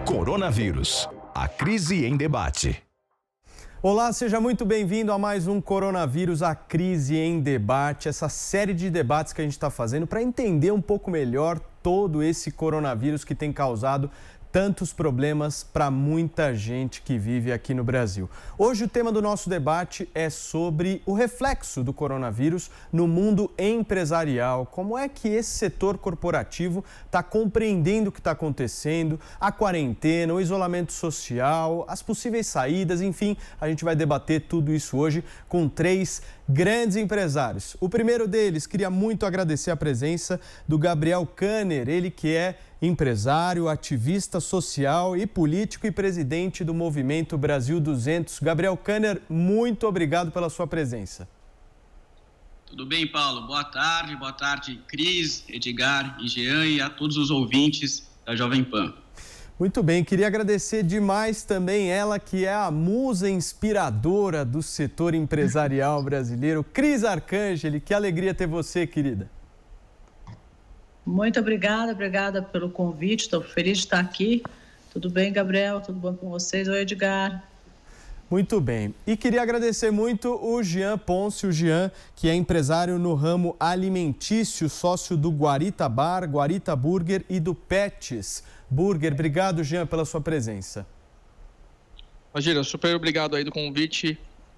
Coronavírus, a crise em debate. Olá, seja muito bem-vindo a mais um Coronavírus, a crise em debate. Essa série de debates que a gente está fazendo para entender um pouco melhor todo esse coronavírus que tem causado tantos problemas para muita gente que vive aqui no Brasil. Hoje o tema do nosso debate é sobre o reflexo do coronavírus no mundo empresarial. Como é que esse setor corporativo está compreendendo o que está acontecendo, a quarentena, o isolamento social, as possíveis saídas, enfim, a gente vai debater tudo isso hoje com três grandes empresários. O primeiro deles, queria muito agradecer a presença do Gabriel Kanner, ele que é empresário, ativista social e político e presidente do Movimento Brasil 200. Gabriel Kanner, muito obrigado pela sua presença. Tudo bem, Paulo? Boa tarde, Cris, Edgar e Jean e a todos os ouvintes da Jovem Pan. Muito bem, queria agradecer demais também ela que é a musa inspiradora do setor empresarial brasileiro, Cris Arcangeli. Que alegria ter você, querida. Muito obrigada pelo convite, estou feliz de estar aqui. Tudo bem, Gabriel? Tudo bom com vocês? Oi, Edgar. Muito bem. E queria agradecer muito o Jean Ponce, o Jean, que é empresário no ramo alimentício, sócio do Guarita Bar, Guarita Burger e do Pets Burger. Obrigado, Jean, pela sua presença. Imagina, super obrigado aí do convite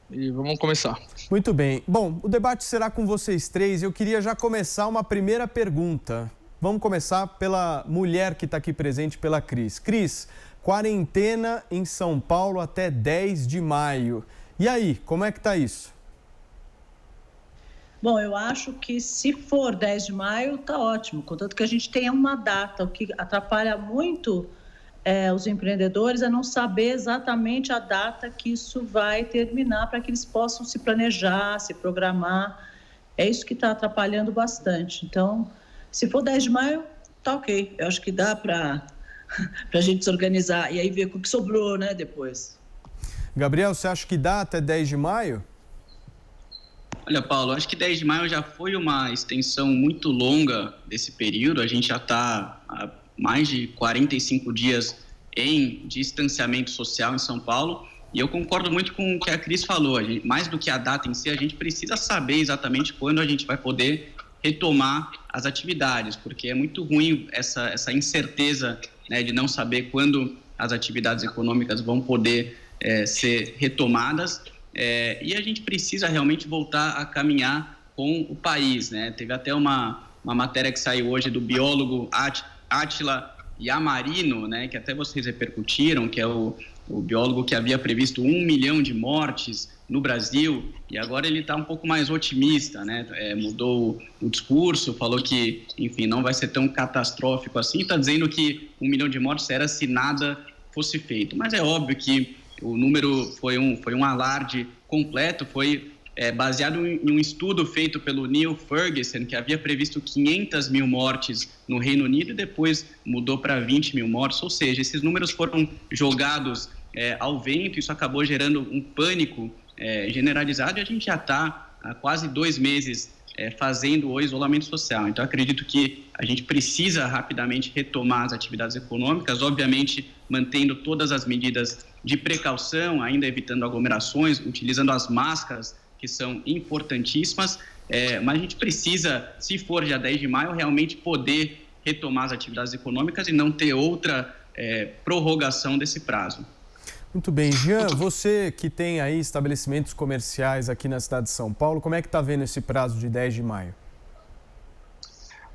e vamos começar. Muito bem. Bom, o debate será com vocês três. Eu queria já começar uma primeira pergunta. Vamos começar pela mulher que está aqui presente, pela Cris. Cris, quarentena em São Paulo até 10 de maio. E aí, como é que está isso? Bom, eu acho que se for 10 de maio, está ótimo. Contanto que a gente tenha uma data. O que atrapalha muito os empreendedores é não saber exatamente a data que isso vai terminar para que eles possam se planejar, se programar. É isso que está atrapalhando bastante. Então, se for 10 de maio, tá ok. Eu acho que dá para a gente se organizar e aí ver o que sobrou, né, depois. Gabriel, você acha que dá até 10 de maio? Olha, Paulo, acho que 10 de maio já foi uma extensão muito longa desse período. A gente já está há mais de 45 dias em distanciamento social em São Paulo. E eu concordo muito com o que a Cris falou. Mais do que a data em si, a gente precisa saber exatamente quando a gente vai poder retomar as atividades, porque é muito ruim essa incerteza, né, de não saber quando as atividades econômicas vão poder ser retomadas. E a gente precisa realmente voltar a caminhar com o país, né? Teve até uma matéria que saiu hoje do biólogo Átila Yamarino, né, que até vocês repercutiram, que é o biólogo que havia previsto 1 milhão de mortes no Brasil, e agora ele está um pouco mais otimista, né? Mudou o discurso, falou que, enfim, não vai ser tão catastrófico assim, está dizendo que 1 milhão de mortes era se nada fosse feito. Mas é óbvio que o número foi um alarde completo, foi baseado em um estudo feito pelo Neil Ferguson, que havia previsto 500 mil mortes no Reino Unido e depois mudou para 20 mil mortes, ou seja, esses números foram jogados ao vento, isso acabou gerando um pânico generalizado e a gente já está há quase 2 meses fazendo o isolamento social. Então, acredito que a gente precisa rapidamente retomar as atividades econômicas, obviamente mantendo todas as medidas de precaução, ainda evitando aglomerações, utilizando as máscaras, que são importantíssimas, mas a gente precisa, se for dia 10 de maio, realmente poder retomar as atividades econômicas e não ter outra prorrogação desse prazo. Muito bem. Jean, você que tem aí estabelecimentos comerciais aqui na cidade de São Paulo, como é que está vendo esse prazo de 10 de maio?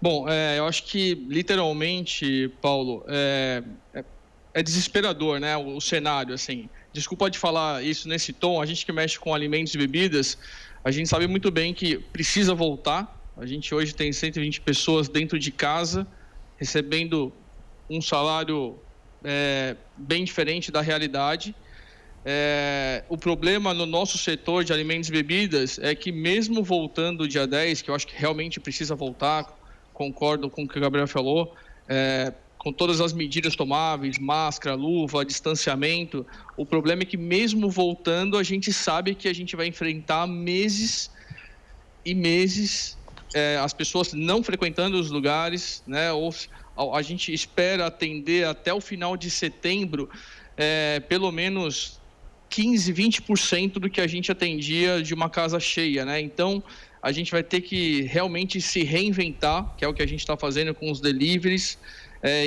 Bom, eu acho que literalmente, Paulo, é desesperador, né, o cenário, assim. Desculpa de falar isso nesse tom, a gente que mexe com alimentos e bebidas, a gente sabe muito bem que precisa voltar. A gente hoje tem 120 pessoas dentro de casa, recebendo um salário bem diferente da realidade. O problema no nosso setor de alimentos e bebidas é que mesmo voltando dia 10, que eu acho que realmente precisa voltar, concordo com o que o Gabriel falou, com todas as medidas tomáveis, máscara, luva, distanciamento, o problema é que mesmo voltando, a gente sabe que a gente vai enfrentar meses e meses as pessoas não frequentando os lugares, né, ou a gente espera atender até o final de setembro pelo menos 15, 20% do que a gente atendia de uma casa cheia, né? Então, a gente vai ter que realmente se reinventar, que é o que a gente está fazendo com os deliveries,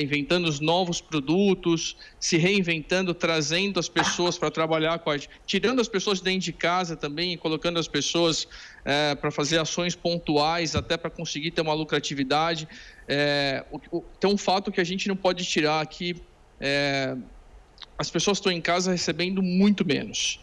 inventando os novos produtos, se reinventando, trazendo as pessoas para trabalhar com a gente, tirando as pessoas de dentro de casa também e colocando as pessoas para fazer ações pontuais, até para conseguir ter uma lucratividade. Tem um fato que a gente não pode tirar aqui, as pessoas estão em casa recebendo muito menos.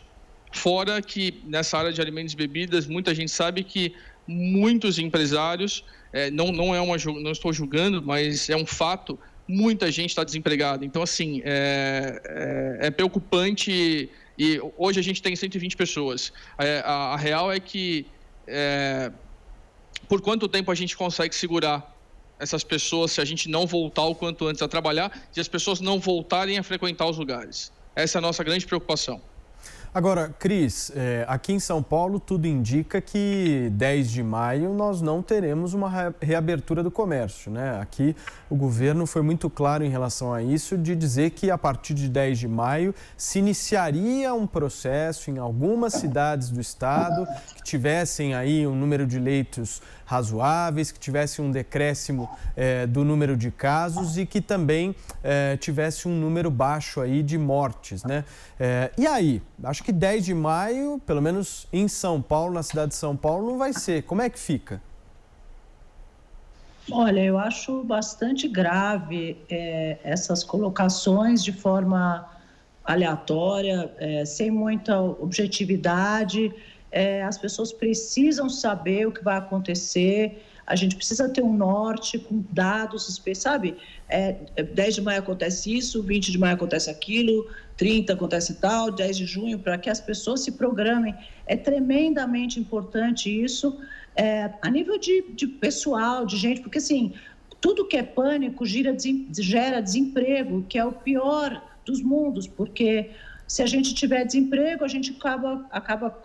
Fora que nessa área de alimentos e bebidas, muita gente sabe que muitos empresários, não estou julgando, mas é um fato, muita gente está desempregada. Então, assim, é preocupante e hoje a gente tem 120 pessoas. A real é que por quanto tempo a gente consegue segurar essas pessoas se a gente não voltar o quanto antes a trabalhar e as pessoas não voltarem a frequentar os lugares? Essa é a nossa grande preocupação. Agora, Cris, aqui em São Paulo tudo indica que 10 de maio nós não teremos uma reabertura do comércio, né? Aqui o governo foi muito claro em relação a isso, de dizer que a partir de 10 de maio se iniciaria um processo em algumas cidades do estado que tivessem aí um número de leitos razoáveis, que tivesse um decréscimo do número de casos e que também tivesse um número baixo aí de mortes, né? E aí, acho que 10 de maio, pelo menos em São Paulo, na cidade de São Paulo, não vai ser. Como é que fica? Olha, eu acho bastante grave essas colocações de forma aleatória, sem muita objetividade. As pessoas precisam saber o que vai acontecer, a gente precisa ter um norte com dados, sabe? 10 de maio acontece isso, 20 de maio acontece aquilo, 30 acontece tal, 10 de junho, para que as pessoas se programem. É tremendamente importante isso, a nível de pessoal, de gente, porque assim, tudo que é pânico gera desemprego, que é o pior dos mundos, porque se a gente tiver desemprego, a gente acaba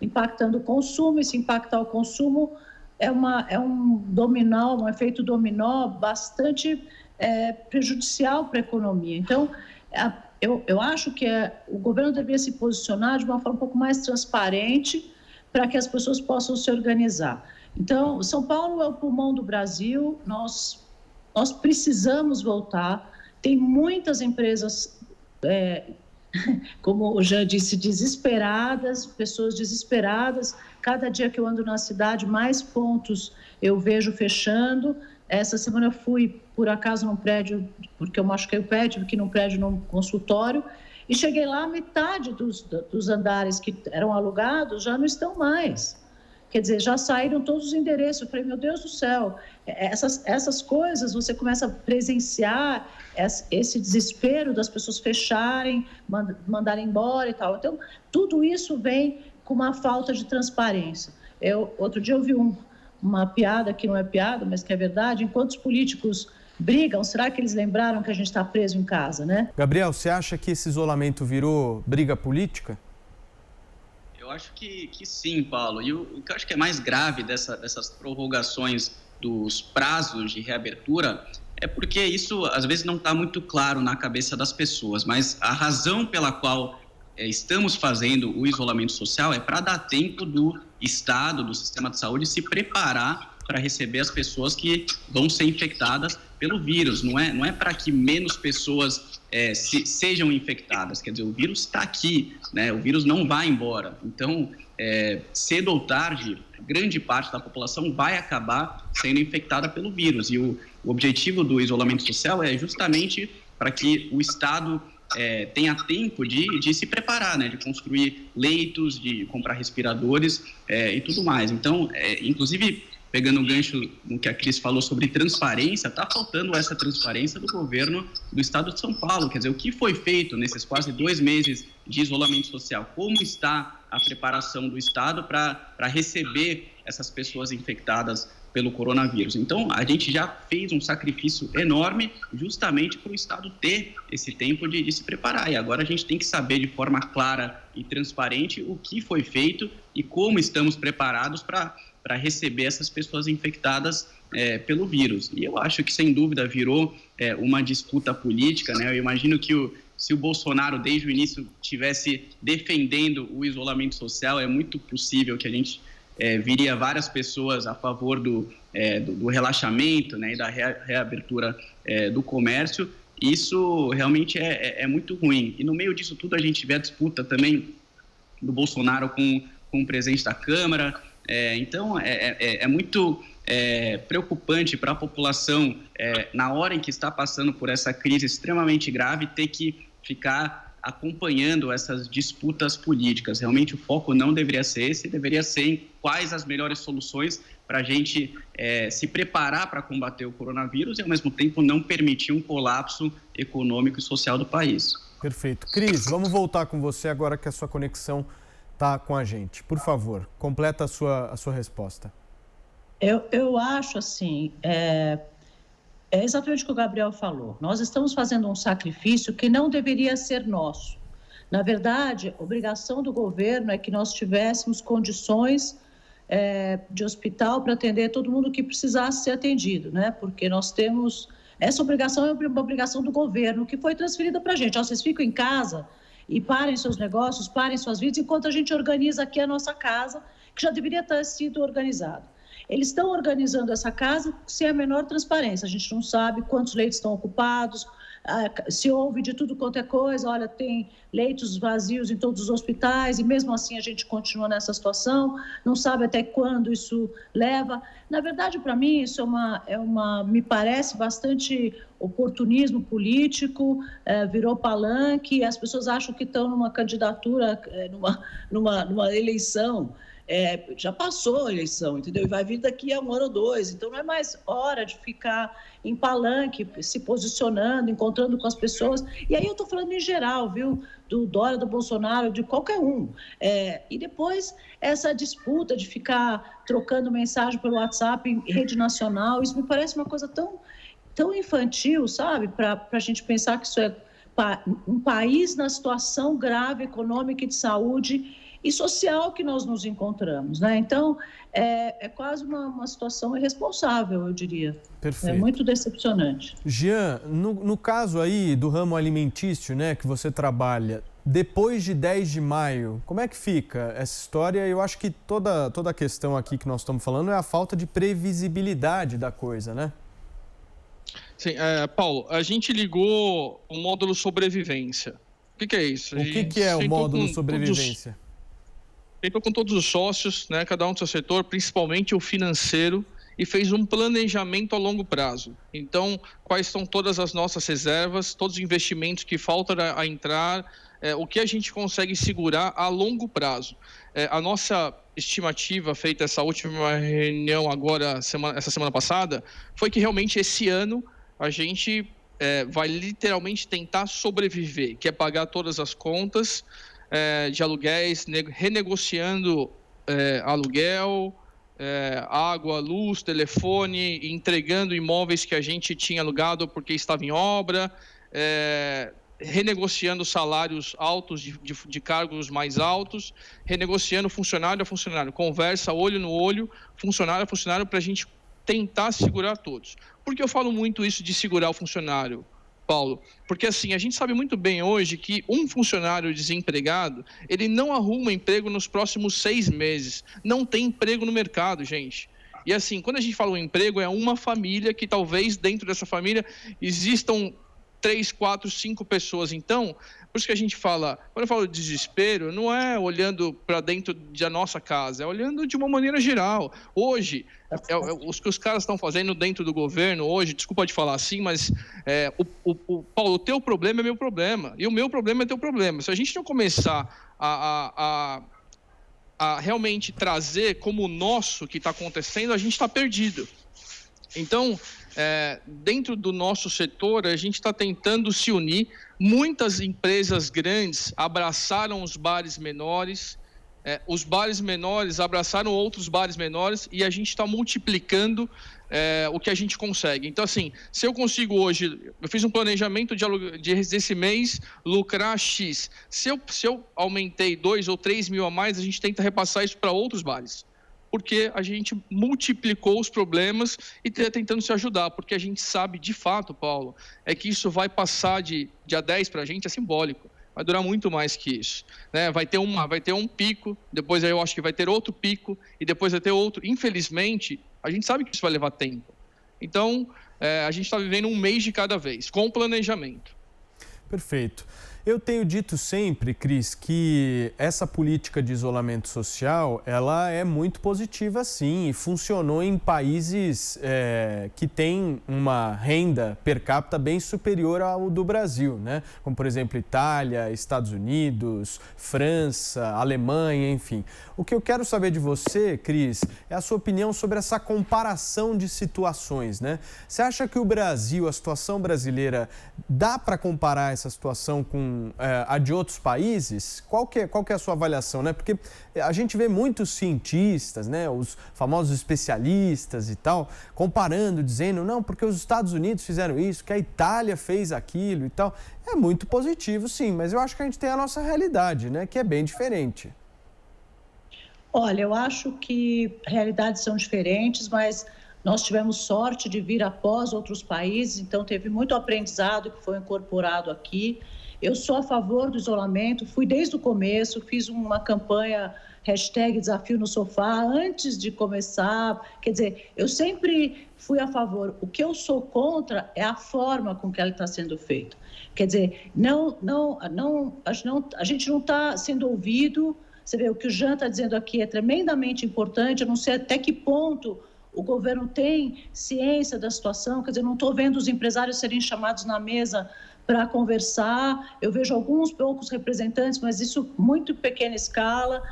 impactando o consumo, e se impactar o consumo, é um efeito dominó bastante prejudicial para a economia. Então, eu acho que o governo deveria se posicionar de uma forma um pouco mais transparente para que as pessoas possam se organizar. Então, São Paulo é o pulmão do Brasil, nós precisamos voltar, tem muitas empresas, como o Jean disse, desesperadas, pessoas desesperadas. Cada dia que eu ando na cidade, mais pontos eu vejo fechando. Essa semana eu fui, por acaso, num prédio, porque eu machuquei o pé, tive que ir num prédio, num consultório, e cheguei lá, metade dos andares que eram alugados já não estão mais. Quer dizer, já saíram todos os endereços. Eu falei, meu Deus do céu, essas coisas você começa a presenciar esse desespero das pessoas fecharem, mandarem embora e tal. Então, tudo isso vem com uma falta de transparência. Outro dia eu vi uma piada, que não é piada, mas que é verdade, enquanto os políticos brigam, será que eles lembraram que a gente está preso em casa, né? Gabriel, você acha que esse isolamento virou briga política? Eu acho que sim, Paulo. E o que eu acho que é mais grave dessas prorrogações dos prazos de reabertura é porque isso, às vezes, não está muito claro na cabeça das pessoas, mas a razão pela qual estamos fazendo o isolamento social é para dar tempo do Estado, do sistema de saúde, se preparar para receber as pessoas que vão ser infectadas pelo vírus. Não é para que menos pessoas sejam infectadas. Quer dizer, o vírus está aqui, né? O vírus não vai embora. Então, cedo ou tarde, grande parte da população vai acabar sendo infectada pelo vírus. E o objetivo do isolamento social é justamente para que o Estado tenha tempo de se preparar, né? De construir leitos, de comprar respiradores e tudo mais. Então, inclusive, pegando um gancho no que a Cris falou sobre transparência, está faltando essa transparência do governo do estado de São Paulo. Quer dizer, o que foi feito nesses quase 2 meses de isolamento social? Como está a preparação do estado para receber essas pessoas infectadas pelo coronavírus? Então, a gente já fez um sacrifício enorme justamente para o estado ter esse tempo de se preparar. E agora a gente tem que saber de forma clara e transparente o que foi feito e como estamos preparados para receber essas pessoas infectadas pelo vírus. E eu acho que, sem dúvida, virou uma disputa política, né? Eu imagino que se o Bolsonaro, desde o início, estivesse defendendo o isolamento social, é muito possível que a gente viria várias pessoas a favor do relaxamento, né, e da reabertura do comércio. Isso realmente é muito ruim. E no meio disso tudo a gente vê a disputa também do Bolsonaro com o presidente da Câmara. Então é muito preocupante para a população, na hora em que está passando por essa crise extremamente grave, ter que ficar acompanhando essas disputas políticas. Realmente o foco não deveria ser esse, deveria ser em quais as melhores soluções para a gente se preparar para combater o coronavírus e, ao mesmo tempo, não permitir um colapso econômico e social do país. Perfeito. Cris, vamos voltar com você agora que a sua conexão está com a gente. Por favor, completa a sua resposta. Eu acho assim, é exatamente o que o Gabriel falou. Nós estamos fazendo um sacrifício que não deveria ser nosso. Na verdade, a obrigação do governo é que nós tivéssemos condições de hospital para atender todo mundo que precisasse ser atendido, né? Porque nós temos... Essa obrigação é uma obrigação do governo que foi transferida para a gente. Vocês ficam em casa e parem seus negócios, parem suas vidas, enquanto a gente organiza aqui a nossa casa, que já deveria ter sido organizada. Eles estão organizando essa casa sem a menor transparência. A gente não sabe quantos leitos estão ocupados, se houve de tudo quanto é coisa. Olha, tem leitos vazios em todos os hospitais e mesmo assim a gente continua nessa situação. Não sabe até quando isso leva. Na verdade, para mim, isso me parece bastante oportunismo político, virou palanque. As pessoas acham que estão numa candidatura, numa eleição. Já passou a eleição, entendeu? E vai vir daqui a 1 ano ou 2, então não é mais hora de ficar em palanque, se posicionando, encontrando com as pessoas. E aí eu estou falando em geral, viu? Do Dória, do Bolsonaro, de qualquer um. E depois essa disputa de ficar trocando mensagem pelo WhatsApp em rede nacional, isso me parece uma coisa tão infantil, sabe? Para a gente pensar que isso é um país na situação grave econômica e de saúde e social que nós nos encontramos, né? Então, é quase uma situação irresponsável, eu diria. Perfeito. É muito decepcionante. Jean, no caso aí do ramo alimentício, né, que você trabalha, depois de 10 de maio, como é que fica essa história? Eu acho que toda a questão aqui que nós estamos falando é a falta de previsibilidade da coisa, né? Sim, Paulo, a gente ligou o módulo sobrevivência. O que é isso? O que é o módulo sobrevivência? Sentou com todos os sócios, né, cada um do seu setor, principalmente o financeiro, e fez um planejamento a longo prazo. Então, quais são todas as nossas reservas, todos os investimentos que faltam a entrar, o que a gente consegue segurar a longo prazo. A nossa estimativa, feita essa última reunião agora, essa semana passada, foi que realmente esse ano a gente vai literalmente tentar sobreviver, que é pagar todas as contas de aluguéis, renegociando aluguel, água, luz, telefone, entregando imóveis que a gente tinha alugado porque estava em obra, renegociando salários altos de cargos mais altos, renegociando funcionário a funcionário, conversa olho no olho, funcionário a funcionário, para a gente tentar segurar todos. Por que eu falo muito isso de segurar o funcionário, Paulo? Porque assim, a gente sabe muito bem hoje que um funcionário desempregado, ele não arruma emprego nos próximos 6 meses. Não tem emprego no mercado, gente. E assim, quando a gente fala um emprego, é uma família que talvez dentro dessa família existam 3, 4, 5 pessoas. Então, por isso que a gente fala, quando eu falo de desespero, não é olhando para dentro da nossa casa, é olhando de uma maneira geral. Hoje, os que os caras estão fazendo dentro do governo hoje, desculpa de falar assim, mas Paulo, o teu problema é meu problema, e o meu problema é teu problema. Se a gente não começar a realmente trazer como o nosso que está acontecendo, a gente está perdido. Então, dentro do nosso setor, a gente está tentando se unir. Muitas empresas grandes abraçaram os bares menores, os bares menores abraçaram outros bares menores e a gente está multiplicando o que a gente consegue. Então, assim, se eu consigo hoje, eu fiz um planejamento desse mês, lucrar X. Se eu aumentei 2 ou 3 mil a mais, a gente tenta repassar isso para outros bares. porque a gente multiplicou os problemas e está tentando se ajudar, porque a gente sabe de fato, Paulo, é que isso vai passar de dia 10 para a gente, é simbólico. Vai durar muito mais que isso, né? Vai ter um pico, depois eu acho que vai ter outro pico e depois vai ter outro. Infelizmente, a gente sabe que isso vai levar tempo. Então, a gente está vivendo um mês de cada vez, com planejamento. Perfeito. Eu tenho dito sempre, Cris, que essa política de isolamento social, ela é muito positiva sim e funcionou em países que têm uma renda per capita bem superior ao do Brasil, né? Como, por exemplo, Itália, Estados Unidos, França, Alemanha, enfim. O que eu quero saber de você, Cris, é a sua opinião sobre essa comparação de situações, né? Você acha que o Brasil, a situação brasileira, dá para comparar essa situação com a de outros países? Qual que é a sua avaliação, né? Porque a gente vê muitos cientistas, né, os famosos especialistas e tal, comparando, dizendo, não, porque os Estados Unidos fizeram isso, que a Itália fez aquilo e tal. É muito positivo, sim, mas eu acho que a gente tem a nossa realidade, né, que é bem diferente. Olha, eu acho que realidades são diferentes, mas nós tivemos sorte de vir após outros países, então teve muito aprendizado que foi incorporado aqui. Eu sou a favor do isolamento, fui desde o começo, fiz uma campanha #Desafio no Sofá antes de começar. Quer dizer, eu sempre fui a favor. O que eu sou contra é a forma com que ela está sendo feita. Quer dizer, a gente não está sendo ouvido. Você vê, o que o Jean está dizendo aqui é tremendamente importante. Eu não sei até que ponto o governo tem ciência da situação. Quer dizer, não estou vendo os empresários serem chamados na mesa para conversar. Eu vejo alguns poucos representantes, mas isso muito em pequena escala.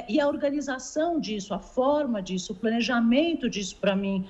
E a organização disso, a forma disso, o planejamento disso, para mim,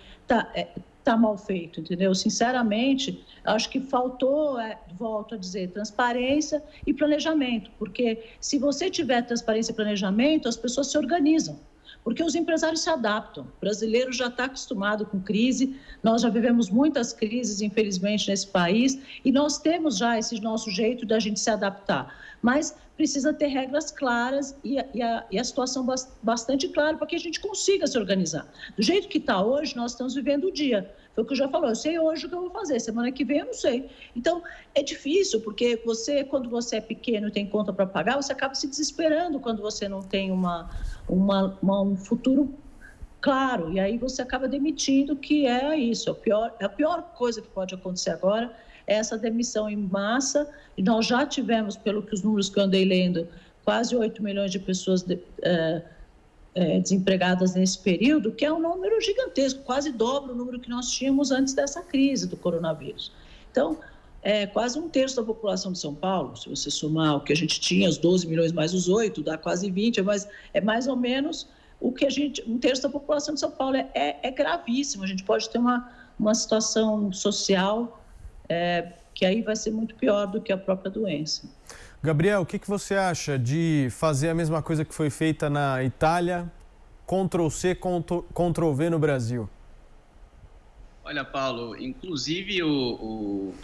tá mal feito, entendeu? Sinceramente, acho que faltou, volto a dizer, transparência e planejamento, porque se você tiver transparência e planejamento, as pessoas se organizam. Porque os empresários se adaptam. O brasileiro já está acostumado com crise, nós já vivemos muitas crises, infelizmente, nesse país, e nós temos já esse nosso jeito da gente se adaptar. Mas precisa ter regras claras e a situação bastante clara para que a gente consiga se organizar. Do jeito que está hoje, nós estamos vivendo o dia. Foi o que eu já falou, eu sei hoje o que eu vou fazer, semana que vem eu não sei. Então, é difícil, porque quando você é pequeno e tem conta para pagar, você acaba se desesperando quando você não tem um futuro claro. E aí você acaba demitindo, que é isso. A pior coisa que pode acontecer agora é essa demissão em massa. E nós já tivemos, pelo que os números que eu andei lendo, quase 8 milhões de pessoas desempregadas nesse período, que é um número gigantesco, quase dobra o número que nós tínhamos antes dessa crise do coronavírus. Então, quase 1/3 da população de São Paulo, se você somar o que a gente tinha, os 12 milhões mais os 8, dá quase 20, mas é mais ou menos o que 1/3 da população de São Paulo. É gravíssimo, a gente pode ter uma situação social que aí vai ser muito pior do que a própria doença. Gabriel, o que você acha de fazer a mesma coisa que foi feita na Itália, Ctrl+C, Ctrl+V no Brasil? Olha, Paulo, inclusive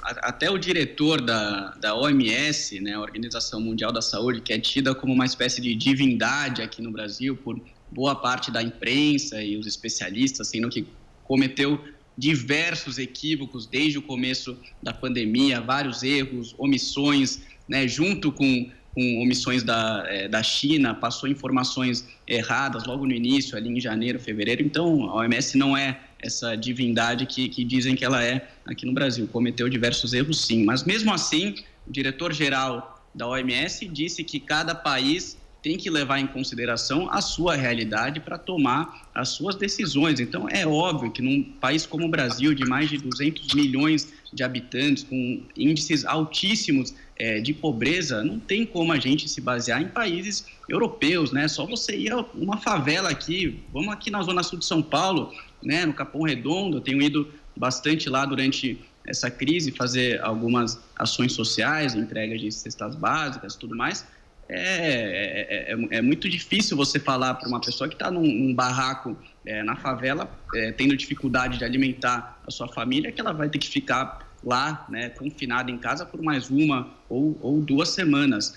até o diretor da OMS, né, a Organização Mundial da Saúde, que é tida como uma espécie de divindade aqui no Brasil por boa parte da imprensa e os especialistas, sendo que cometeu diversos equívocos desde o começo da pandemia, vários erros, omissões, né, junto com omissões da China, passou informações erradas logo no início, ali em janeiro, fevereiro. Então, a OMS não é essa divindade que dizem que ela é aqui no Brasil. Cometeu diversos erros, sim. Mas, mesmo assim, o diretor-geral da OMS disse que cada país tem que levar em consideração a sua realidade para tomar as suas decisões. Então, é óbvio que num país como o Brasil, de mais de 200 milhões de habitantes, com índices altíssimos de pobreza, não tem como a gente se basear em países europeus, né? Só você ir a uma favela aqui, vamos aqui na Zona Sul de São Paulo, né, no Capão Redondo, eu tenho ido bastante lá durante essa crise, fazer algumas ações sociais, entrega de cestas básicas e tudo mais. É muito difícil você falar para uma pessoa que está num barraco na favela, tendo dificuldade de alimentar a sua família, que ela vai ter que ficar lá, né, confinada em casa por mais uma ou 2 semanas.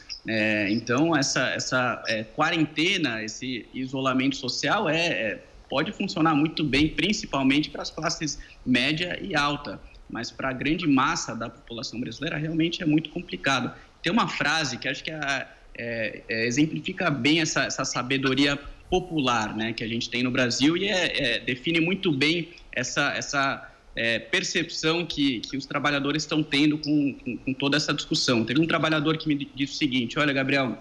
Então, essa quarentena, esse isolamento social pode funcionar muito bem, principalmente para as classes média e alta, mas para a grande massa da população brasileira realmente é muito complicado. Tem uma frase que acho que exemplifica bem essa sabedoria popular, né, que a gente tem no Brasil e define muito bem essa percepção que os trabalhadores estão tendo com toda essa discussão. Teve um trabalhador que me disse o seguinte: olha, Gabriel,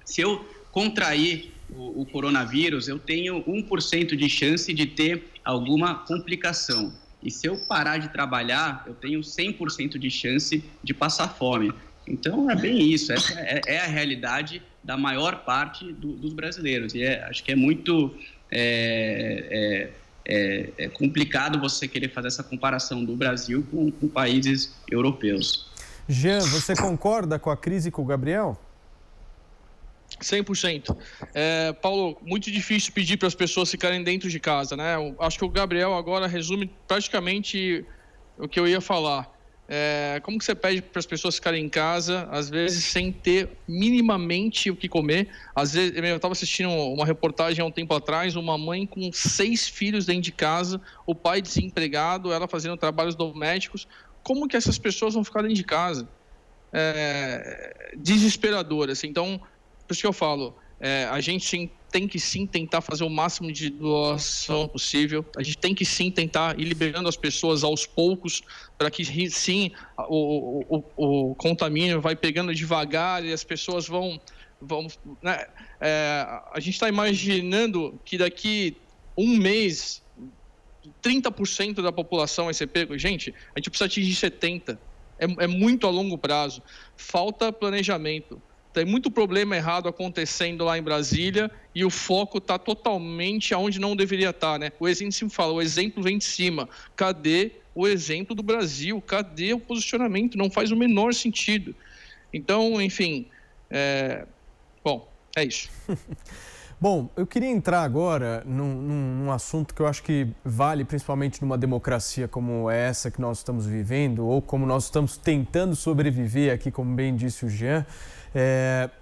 se eu contrair o coronavírus, eu tenho 1% de chance de ter alguma complicação. E se eu parar de trabalhar, eu tenho 100% de chance de passar fome. Então, é bem isso. Essa é a realidade da maior parte dos brasileiros. E acho que é muito complicado você querer fazer essa comparação do Brasil com países europeus. Jean, você concorda com a crise com o Gabriel? 100%. Paulo, muito difícil pedir para as pessoas ficarem dentro de casa, né? Eu acho que o Gabriel agora resume praticamente o que eu ia falar. Como que você pede para as pessoas ficarem em casa, às vezes sem ter minimamente o que comer? Às vezes, eu estava assistindo uma reportagem há um tempo atrás, uma mãe com 6 filhos dentro de casa, o pai desempregado, ela fazendo trabalhos domésticos. Como que essas pessoas vão ficar dentro de casa? Desesperador, assim. Então, por isso que eu falo, a gente tem que sim tentar fazer o máximo de doação possível, a gente tem que sim tentar ir liberando as pessoas aos poucos, para que sim o contamínio vai pegando devagar e as pessoas vão né? A gente está imaginando que daqui um mês 30% da população vai ser pego. Gente, a gente precisa atingir 70%, é muito a longo prazo, falta planejamento. Tem muito problema errado acontecendo lá em Brasília e o foco está totalmente aonde não deveria estar, né? O exemplo sempre fala, o exemplo vem de cima. Cadê o exemplo do Brasil? Cadê o posicionamento? Não faz o menor sentido. Então, enfim, bom, é isso. Bom, eu queria entrar agora num assunto que eu acho que vale principalmente numa democracia como essa que nós estamos vivendo, ou como nós estamos tentando sobreviver aqui, como bem disse o Jean.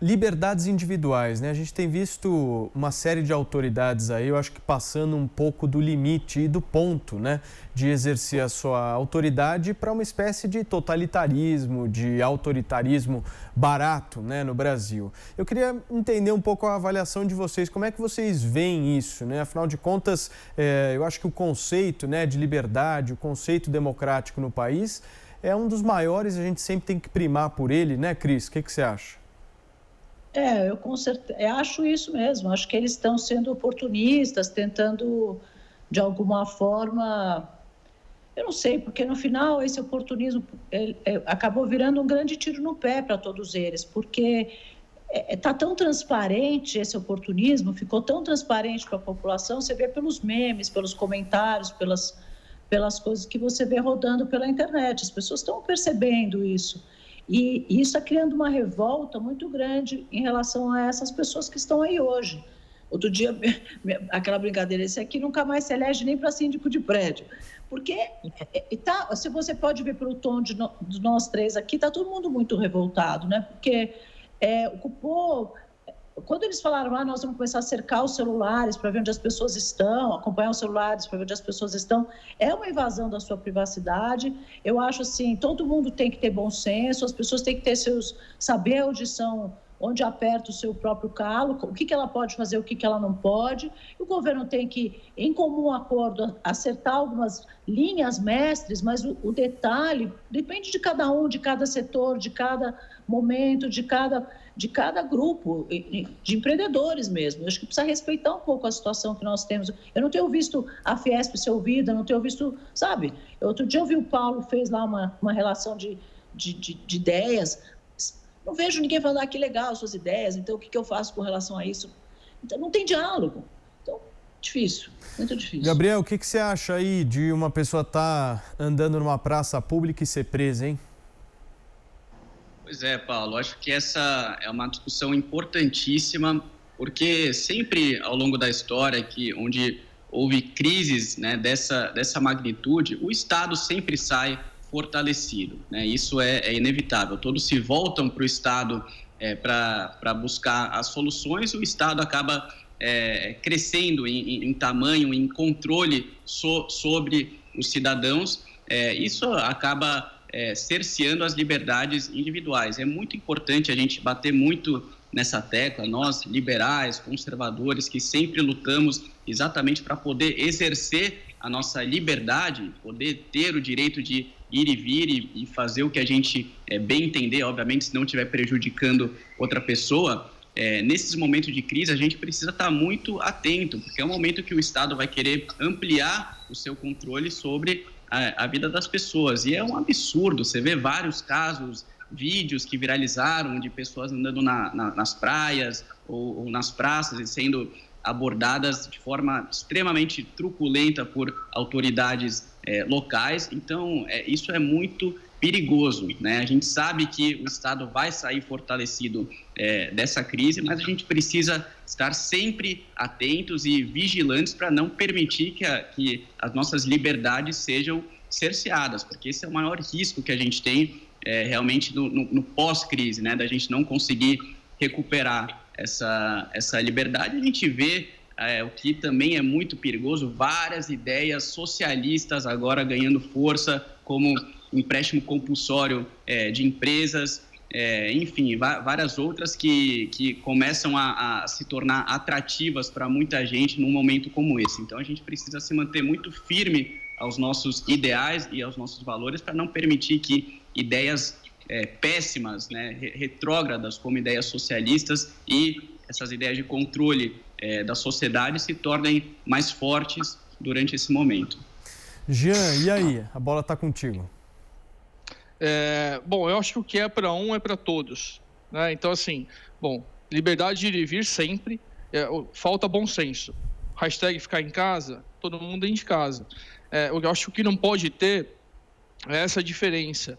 Liberdades individuais, né? A gente tem visto uma série de autoridades aí, eu acho que passando um pouco do limite e do ponto, né? De exercer a sua autoridade para uma espécie de totalitarismo, de autoritarismo barato, né? No Brasil. Eu queria entender um pouco a avaliação de vocês, como é que vocês veem isso, né? Afinal de contas, eu acho que o conceito, né, de liberdade, o conceito democrático no país é um dos maiores, a gente sempre tem que primar por ele, né, Cris? O que você acha? Eu com certeza acho isso mesmo. Acho que eles estão sendo oportunistas, tentando, de alguma forma, eu não sei, porque no final esse oportunismo acabou virando um grande tiro no pé para todos eles, porque está tão transparente esse oportunismo, ficou tão transparente para a população, você vê pelos memes, pelos comentários, pelas coisas que você vê rodando pela internet. As pessoas estão percebendo isso. E isso está criando uma revolta muito grande em relação a essas pessoas que estão aí hoje. Outro dia, aquela brincadeira, esse aqui nunca mais se elege nem para síndico de prédio. Porque, se você pode ver pelo tom de nós três aqui, está todo mundo muito revoltado, né? Porque ocupou... Quando eles falaram, nós vamos começar a cercar os celulares para ver onde as pessoas estão, acompanhar os celulares para ver onde as pessoas estão, é uma invasão da sua privacidade. Eu acho assim, todo mundo tem que ter bom senso, as pessoas têm que ter saber onde aperta o seu próprio calo, o que ela pode fazer, o que ela não pode. O governo tem que, em comum acordo, acertar algumas linhas mestres, mas o detalhe depende de cada um, de cada setor, de cada momento, de cada grupo, de empreendedores mesmo. Eu acho que precisa respeitar um pouco a situação que nós temos. Eu não tenho visto a Fiesp ser ouvida, não tenho visto, sabe? Outro dia eu vi o Paulo fez lá uma relação de ideias. Não vejo ninguém falando, que legal suas ideias, então o que eu faço com relação a isso? Então não tem diálogo. Então, difícil, muito difícil. Gabriel, o que você acha aí de uma pessoa estar andando numa praça pública e ser presa, hein? Pois é, Paulo, acho que essa é uma discussão importantíssima, porque sempre ao longo da história, onde houve crises, né, dessa magnitude, o Estado sempre sai fortalecido, né? Isso é inevitável. Todos se voltam para o Estado para buscar as soluções, o Estado acaba crescendo em tamanho, em controle sobre os cidadãos. Isso acaba cerceando as liberdades individuais. É muito importante a gente bater muito nessa tecla, nós, liberais, conservadores, que sempre lutamos exatamente para poder exercer a nossa liberdade, poder ter o direito de ir e vir e fazer o que a gente bem entender, obviamente, se não estiver prejudicando outra pessoa. Nesses momentos de crise, a gente precisa estar muito atento, porque é um momento que o Estado vai querer ampliar o seu controle sobre a vida das pessoas. E é um absurdo, você vê vários casos, vídeos que viralizaram de pessoas andando nas praias ou nas praças e sendo abordadas de forma extremamente truculenta por autoridades locais. Então, isso é muito perigoso, né? A gente sabe que o Estado vai sair fortalecido dessa crise, mas a gente precisa estar sempre atentos e vigilantes para não permitir que as nossas liberdades sejam cerceadas, porque esse é o maior risco que a gente tem realmente no pós-crise, né? Da gente não conseguir recuperar essa liberdade. A gente vê o que também é muito perigoso, várias ideias socialistas agora ganhando força, como empréstimo compulsório de empresas, enfim, várias outras que começam a se tornar atrativas para muita gente num momento como esse. Então, a gente precisa se manter muito firme aos nossos ideais e aos nossos valores para não permitir que ideias péssimas, né, retrógradas, como ideias socialistas e essas ideias de controle da sociedade se tornem mais fortes durante esse momento. Jean, e aí? A bola está contigo. Bom, eu acho que o que é para um é para todos, né? Então, assim, liberdade de ir e vir sempre, falta bom senso. Hashtag ficar em casa, todo mundo dentro de casa. Eu acho que o que não pode ter é essa diferença.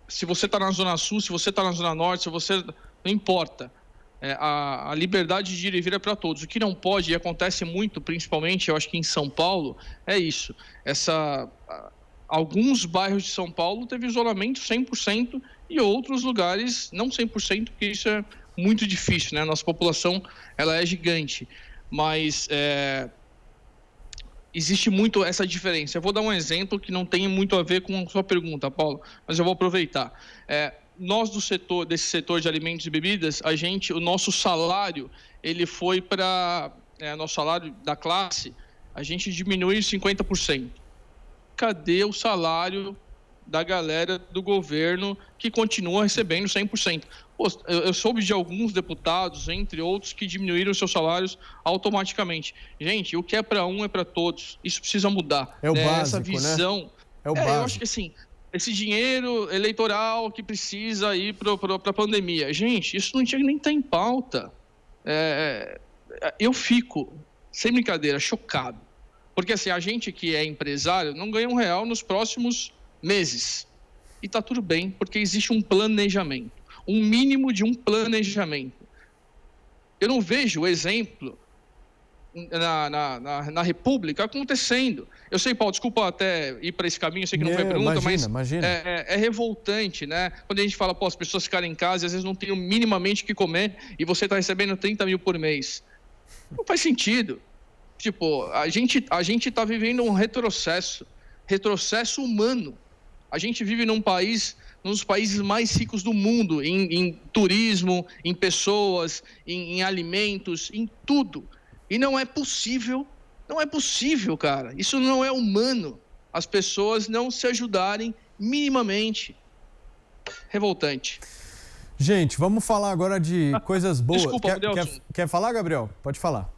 Se você está na Zona Sul, se você está na Zona Norte, não importa. A liberdade de ir e vir é para todos. O que não pode, e acontece muito, principalmente, eu acho que em São Paulo, é isso. Alguns bairros de São Paulo teve isolamento 100% e outros lugares não 100%, porque isso é muito difícil, né? Nossa população ela é gigante, mas existe muito essa diferença. Eu vou dar um exemplo que não tem muito a ver com a sua pergunta, Paulo, mas eu vou aproveitar. Nós desse setor de alimentos e bebidas, o nosso salário, ele foi para nosso salário da classe, a gente diminuiu 50%. Cadê o salário da galera do governo que continua recebendo 100%? Pô, eu soube de alguns deputados, entre outros, que diminuíram seus salários automaticamente. Gente, o que é para um é para todos. Isso precisa mudar. É o básico, essa visão, né? É o básico. Eu acho que assim, esse dinheiro eleitoral que precisa ir para a pandemia. Gente, isso não tinha nem estar em pauta. Eu fico, sem brincadeira, chocado. Porque assim, a gente que é empresário não ganha R$1 nos próximos meses. E está tudo bem, porque existe um planejamento. Um mínimo de um planejamento. Eu não vejo exemplo na República acontecendo. Eu sei, Paulo, desculpa até ir para esse caminho, eu sei que não foi pergunta, imagina. É revoltante, né? Quando a gente fala, as pessoas ficarem em casa e às vezes não têm minimamente o que comer e você está recebendo 30 mil por mês. Não faz sentido. Tipo, a gente está vivendo um retrocesso humano. A gente vive num dos países mais ricos do mundo, em turismo, em pessoas, em alimentos, em tudo. E não é possível, cara. Isso não é humano. As pessoas não se ajudarem minimamente. Revoltante. Gente, vamos falar agora de coisas boas. Desculpa, quer falar, Gabriel? Pode falar.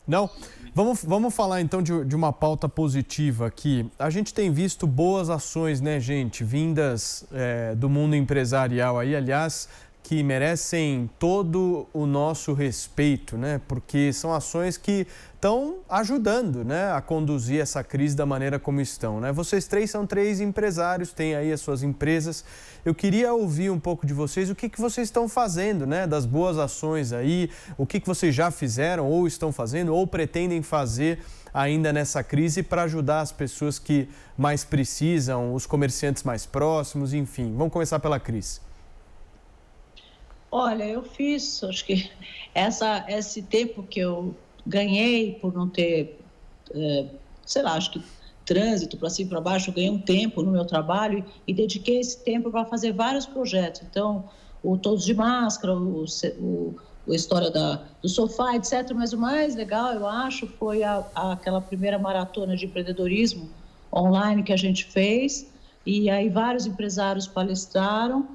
Não? Vamos falar então de uma pauta positiva aqui. A gente tem visto boas ações, né, gente, vindas do mundo empresarial aí. Aliás, que merecem todo o nosso respeito, né? Porque são ações que estão ajudando, né, a conduzir essa crise da maneira como estão, né? Vocês três são três empresários, têm aí as suas empresas. Eu queria ouvir um pouco de vocês, o que vocês estão fazendo, né, das boas ações aí, o que vocês já fizeram ou estão fazendo ou pretendem fazer ainda nessa crise para ajudar as pessoas que mais precisam, os comerciantes mais próximos, enfim. Vamos começar pela Cris. Olha, eu fiz, acho que esse tempo que eu ganhei por não ter, acho que trânsito para cima e para baixo, eu ganhei um tempo no meu trabalho e dediquei esse tempo para fazer vários projetos. Então, o Todos de Máscara, a história do sofá, etc. Mas o mais legal, eu acho, foi aquela primeira maratona de empreendedorismo online que a gente fez. E aí vários empresários palestraram.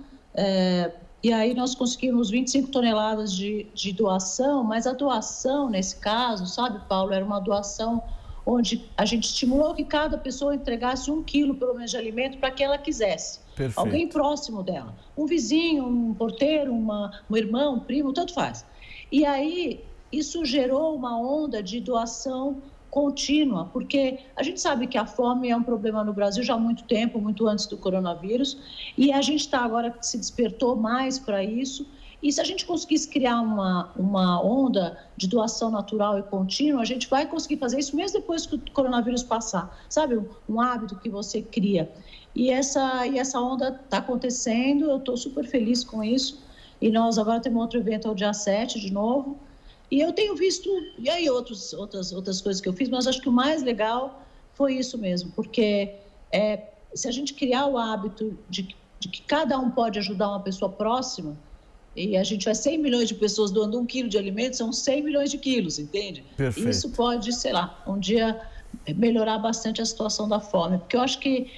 E aí nós conseguimos 25 toneladas de doação, mas a doação, nesse caso, sabe, Paulo, era uma doação onde a gente estimulou que cada pessoa entregasse 1 quilo, pelo menos, de alimento para quem ela quisesse. Perfeito. Alguém próximo dela. Um vizinho, um porteiro, um irmão, um primo, tanto faz. E aí, isso gerou uma onda de doação contínua, porque a gente sabe que a fome é um problema no Brasil já há muito tempo, muito antes do coronavírus, e a gente está agora se despertou mais para isso. E se a gente conseguisse criar uma onda de doação natural e contínua, a gente vai conseguir fazer isso mesmo depois que o coronavírus passar. Sabe, um hábito que você cria. E essa onda está acontecendo, eu estou super feliz com isso. E nós agora temos outro evento ao dia 7 de novo. E eu tenho visto, e aí outras coisas que eu fiz, mas acho que o mais legal foi isso mesmo, porque se a gente criar o hábito de que cada um pode ajudar uma pessoa próxima, e a gente vai 100 milhões de pessoas doando 1 quilo de alimentos, são 100 milhões de quilos, entende? Perfeito. E isso pode, um dia melhorar bastante a situação da fome. Porque eu acho que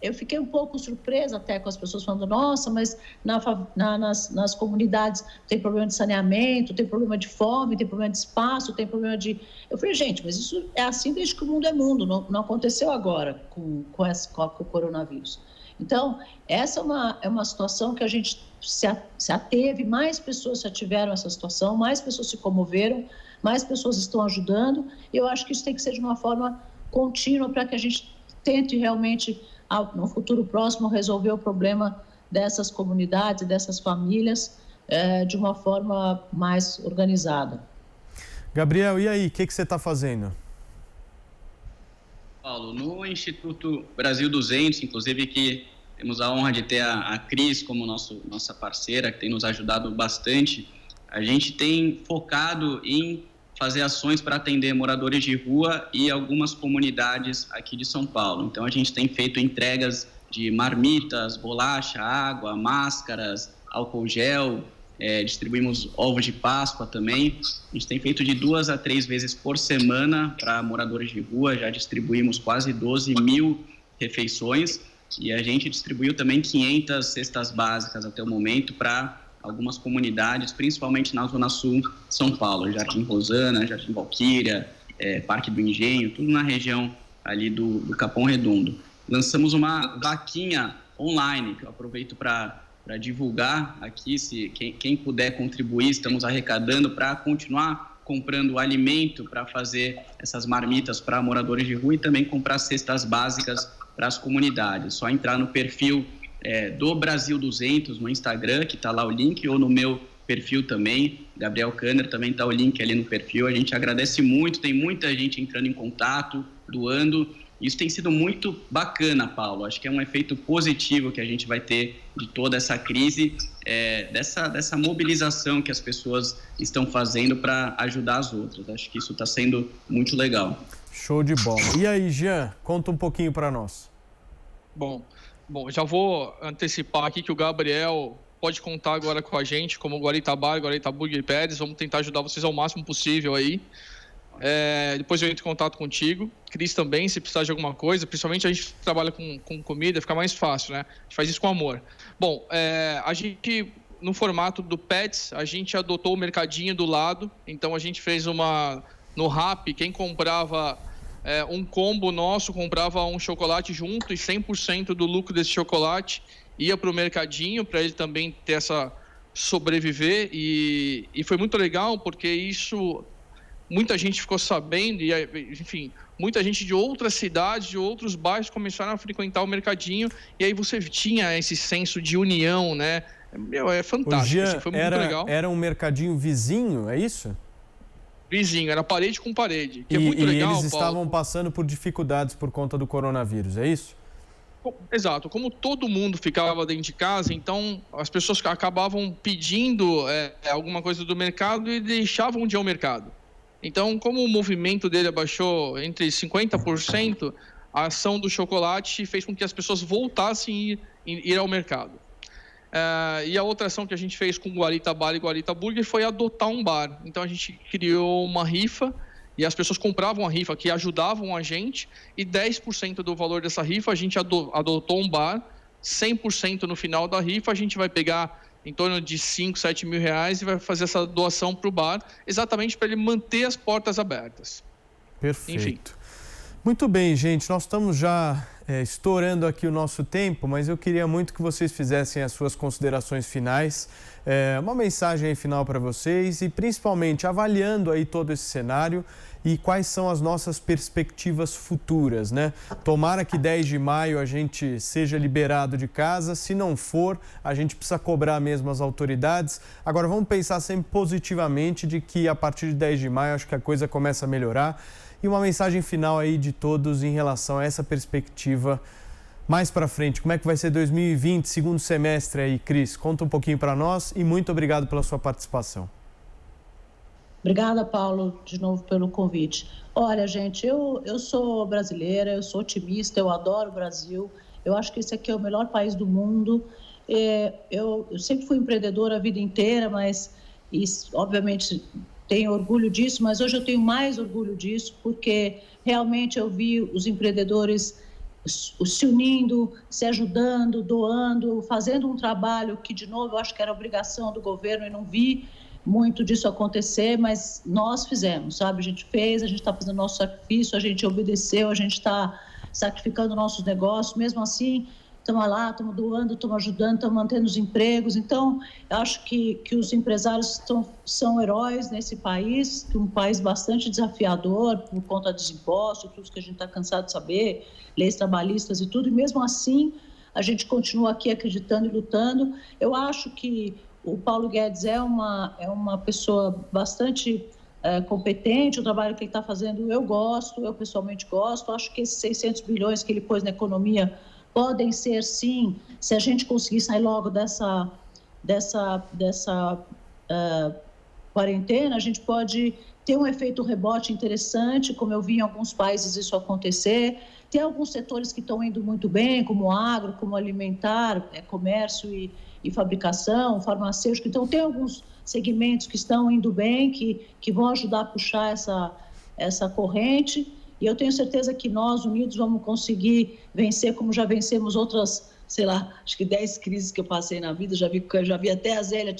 eu fiquei um pouco surpresa até com as pessoas falando, nossa, mas nas comunidades tem problema de saneamento, tem problema de fome, tem problema de espaço, tem problema de... Eu falei, gente, mas isso é assim desde que o mundo é mundo, não aconteceu agora com o coronavírus. Então, essa é uma situação que a gente se ateve, mais pessoas se ativeram essa situação, mais pessoas se comoveram, mais pessoas estão ajudando, e eu acho que isso tem que ser de uma forma contínua para que a gente tente realmente, no futuro próximo, resolver o problema dessas comunidades, dessas famílias, de uma forma mais organizada. Gabriel, e aí, o que você está fazendo? Paulo, no Instituto Brasil 200, inclusive que temos a honra de ter a Cris como nossa parceira, que tem nos ajudado bastante, a gente tem focado em fazer ações para atender moradores de rua e algumas comunidades aqui de São Paulo. Então, a gente tem feito entregas de marmitas, bolacha, água, máscaras, álcool gel, distribuímos ovos de Páscoa também. A gente tem feito de 2 a 3 vezes por semana para moradores de rua, já distribuímos quase 12 mil refeições e a gente distribuiu também 500 cestas básicas até o momento para algumas comunidades, principalmente na Zona Sul de São Paulo, Jardim Rosana, Jardim Valquíria, Parque do Engenho, tudo na região ali do Capão Redondo. Lançamos uma vaquinha online, que eu aproveito para divulgar aqui, se quem puder contribuir, estamos arrecadando para continuar comprando alimento para fazer essas marmitas para moradores de rua e também comprar cestas básicas para as comunidades. Só entrar no perfil do Brasil 200 no Instagram, que está lá o link, ou no meu perfil também, Gabriel Kanner, também está o link ali no perfil. A gente agradece muito, tem muita gente entrando em contato, doando. Isso tem sido muito bacana, Paulo. Acho que é um efeito positivo que a gente vai ter de toda essa crise, dessa mobilização que as pessoas estão fazendo para ajudar as outras. Acho que isso está sendo muito legal. Show de bola. E aí, Jean, conta um pouquinho para nós. Bom, já vou antecipar aqui que o Gabriel pode contar agora com a gente, como Guaritabar, Guaritaburger e Pérez. Vamos tentar ajudar vocês ao máximo possível aí. Depois eu entro em contato contigo. Cris também, se precisar de alguma coisa. Principalmente a gente trabalha com comida, fica mais fácil, né? A gente faz isso com amor. Bom, a gente, no formato do Pets, a gente adotou o mercadinho do lado. Então a gente fez no Rappi, quem comprava um combo nosso, comprava um chocolate junto e 100% do lucro desse chocolate ia para o mercadinho, para ele também ter essa sobreviver e foi muito legal porque isso muita gente ficou sabendo e, enfim, muita gente de outras cidades, de outros bairros começaram a frequentar o mercadinho e aí você tinha esse senso de união, né? É fantástico, Jean, assim, foi muito legal. Era um mercadinho vizinho, é isso? Vizinho, era parede com parede, que e, é muito legal, eles Paulo. estavam passando por dificuldades por conta do coronavírus, é isso? Exato, como todo mundo ficava dentro de casa, então as pessoas acabavam pedindo alguma coisa do mercado e deixavam de ir ao mercado. Então, como o movimento dele abaixou entre 50%, a ação do chocolate fez com que as pessoas voltassem a ir ao mercado. E a outra ação que a gente fez com o Guarita Bar e Guarita Burger foi adotar um bar. Então, a gente criou uma rifa e as pessoas compravam a rifa, que ajudavam a gente, e 10% do valor dessa rifa a gente adotou um bar, 100% no final da rifa a gente vai pegar em torno de 5, 7 mil reais e vai fazer essa doação para o bar, exatamente para ele manter as portas abertas. Perfeito. Enfim. Muito bem, gente, nós estamos já estourando aqui o nosso tempo, mas eu queria muito que vocês fizessem as suas considerações finais, uma mensagem aí final para vocês e principalmente avaliando aí todo esse cenário e quais são as nossas perspectivas futuras, né? Tomara que 10 de maio a gente seja liberado de casa, se não for, a gente precisa cobrar mesmo as autoridades. Agora vamos pensar sempre positivamente de que a partir de 10 de maio acho que a coisa começa a melhorar. E uma mensagem final aí de todos em relação a essa perspectiva mais para frente. Como é que vai ser 2020, segundo semestre aí, Cris? Conta um pouquinho para nós e muito obrigado pela sua participação. Obrigada, Paulo, de novo pelo convite. Olha, gente, eu sou brasileira, eu sou otimista, eu adoro o Brasil. Eu acho que esse aqui é o melhor país do mundo. Eu sempre fui empreendedora a vida inteira, mas, obviamente, tenho orgulho disso, mas hoje eu tenho mais orgulho disso, porque realmente eu vi os empreendedores se unindo, se ajudando, doando, fazendo um trabalho que, de novo, eu acho que era obrigação do governo e não vi muito disso acontecer, mas nós fizemos, sabe? A gente fez, a gente está fazendo nosso sacrifício, a gente obedeceu, a gente está sacrificando nossos negócios, mesmo assim, estamos lá, estamos doando, estamos ajudando, estamos mantendo os empregos. Então, eu acho que os empresários são heróis nesse país, um país bastante desafiador por conta dos impostos, tudo que a gente está cansado de saber, leis trabalhistas e tudo, e mesmo assim, a gente continua aqui acreditando e lutando. Eu acho que o Paulo Guedes é uma pessoa bastante competente, o trabalho que ele está fazendo eu gosto, eu pessoalmente gosto, acho que esses 600 bilhões que ele pôs na economia podem ser, sim, se a gente conseguir sair logo dessa quarentena, a gente pode ter um efeito rebote interessante, como eu vi em alguns países isso acontecer. Tem alguns setores que estão indo muito bem, como agro, como alimentar, comércio e fabricação, farmacêutico. Então, tem alguns segmentos que estão indo bem, que vão ajudar a puxar essa corrente. E eu tenho certeza que nós, unidos, vamos conseguir vencer, como já vencemos outras, sei lá, acho que 10 crises que eu passei na vida. Já vi até a Zélia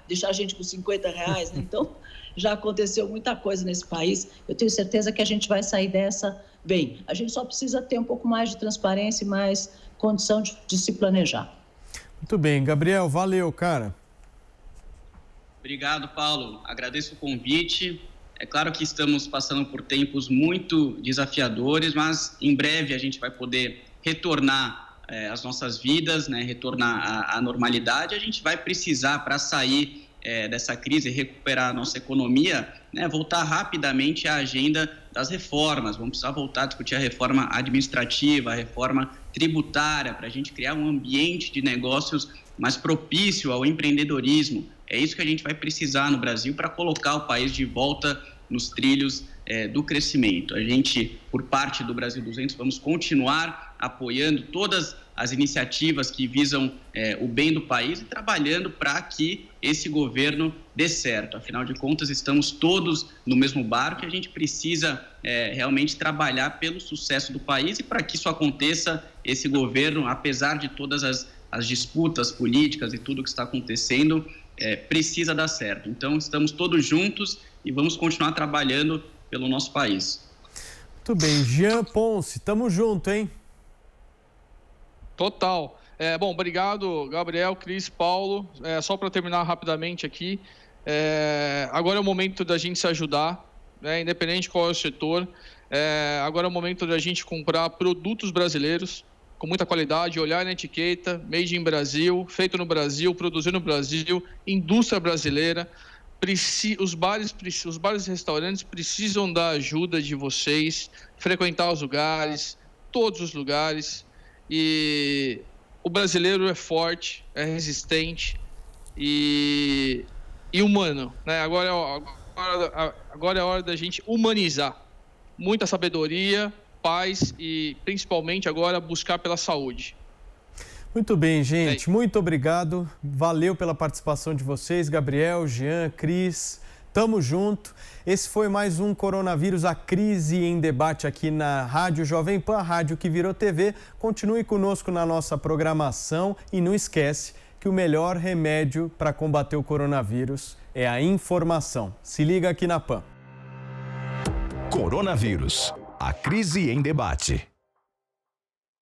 deixar a gente com 50 reais, né? Então, já aconteceu muita coisa nesse país. Eu tenho certeza que a gente vai sair dessa bem. A gente só precisa ter um pouco mais de transparência e mais condição de se planejar. Muito bem, Gabriel, valeu, cara. Obrigado, Paulo. Agradeço o convite. É claro que estamos passando por tempos muito desafiadores, mas em breve a gente vai poder retornar às nossas vidas, né? Retornar à normalidade. A gente vai precisar, para sair dessa crise e recuperar a nossa economia, né? Voltar rapidamente à agenda das reformas. Vamos precisar voltar a discutir a reforma administrativa, a reforma tributária, para a gente criar um ambiente de negócios mais propício ao empreendedorismo. É isso que a gente vai precisar no Brasil para colocar o país de volta nos trilhos do crescimento. A gente, por parte do Brasil 200, vamos continuar apoiando todas as iniciativas que visam o bem do país e trabalhando para que esse governo dê certo. Afinal de contas, estamos todos no mesmo barco e a gente precisa realmente trabalhar pelo sucesso do país e para que isso aconteça, esse governo, apesar de todas as disputas políticas e tudo que está acontecendo, precisa dar certo. Então, estamos todos juntos e vamos continuar trabalhando pelo nosso país. Muito bem. Jean Ponce, tamo junto, hein? Total. Bom, obrigado, Gabriel, Cris, Paulo. Só para terminar rapidamente aqui, agora é o momento da gente se ajudar, né, independente qual é o setor. Agora é o momento da gente comprar produtos brasileiros com muita qualidade, olhar na etiqueta, made in Brasil, feito no Brasil, produzido no Brasil, indústria brasileira. Os bares e restaurantes precisam da ajuda de vocês, frequentar os lugares, todos os lugares. E o brasileiro é forte, é resistente e humano, né? Agora é a hora da gente humanizar. Muita sabedoria, paz e, principalmente, agora buscar pela saúde. Muito bem, gente. Muito obrigado. Valeu pela participação de vocês, Gabriel, Jean, Cris. Tamo junto. Esse foi mais um Coronavírus, a crise em debate aqui na Rádio Jovem Pan, a rádio que virou TV. Continue conosco na nossa programação e não esquece que o melhor remédio para combater o coronavírus é a informação. Se liga aqui na Pan. Coronavírus, a crise em debate.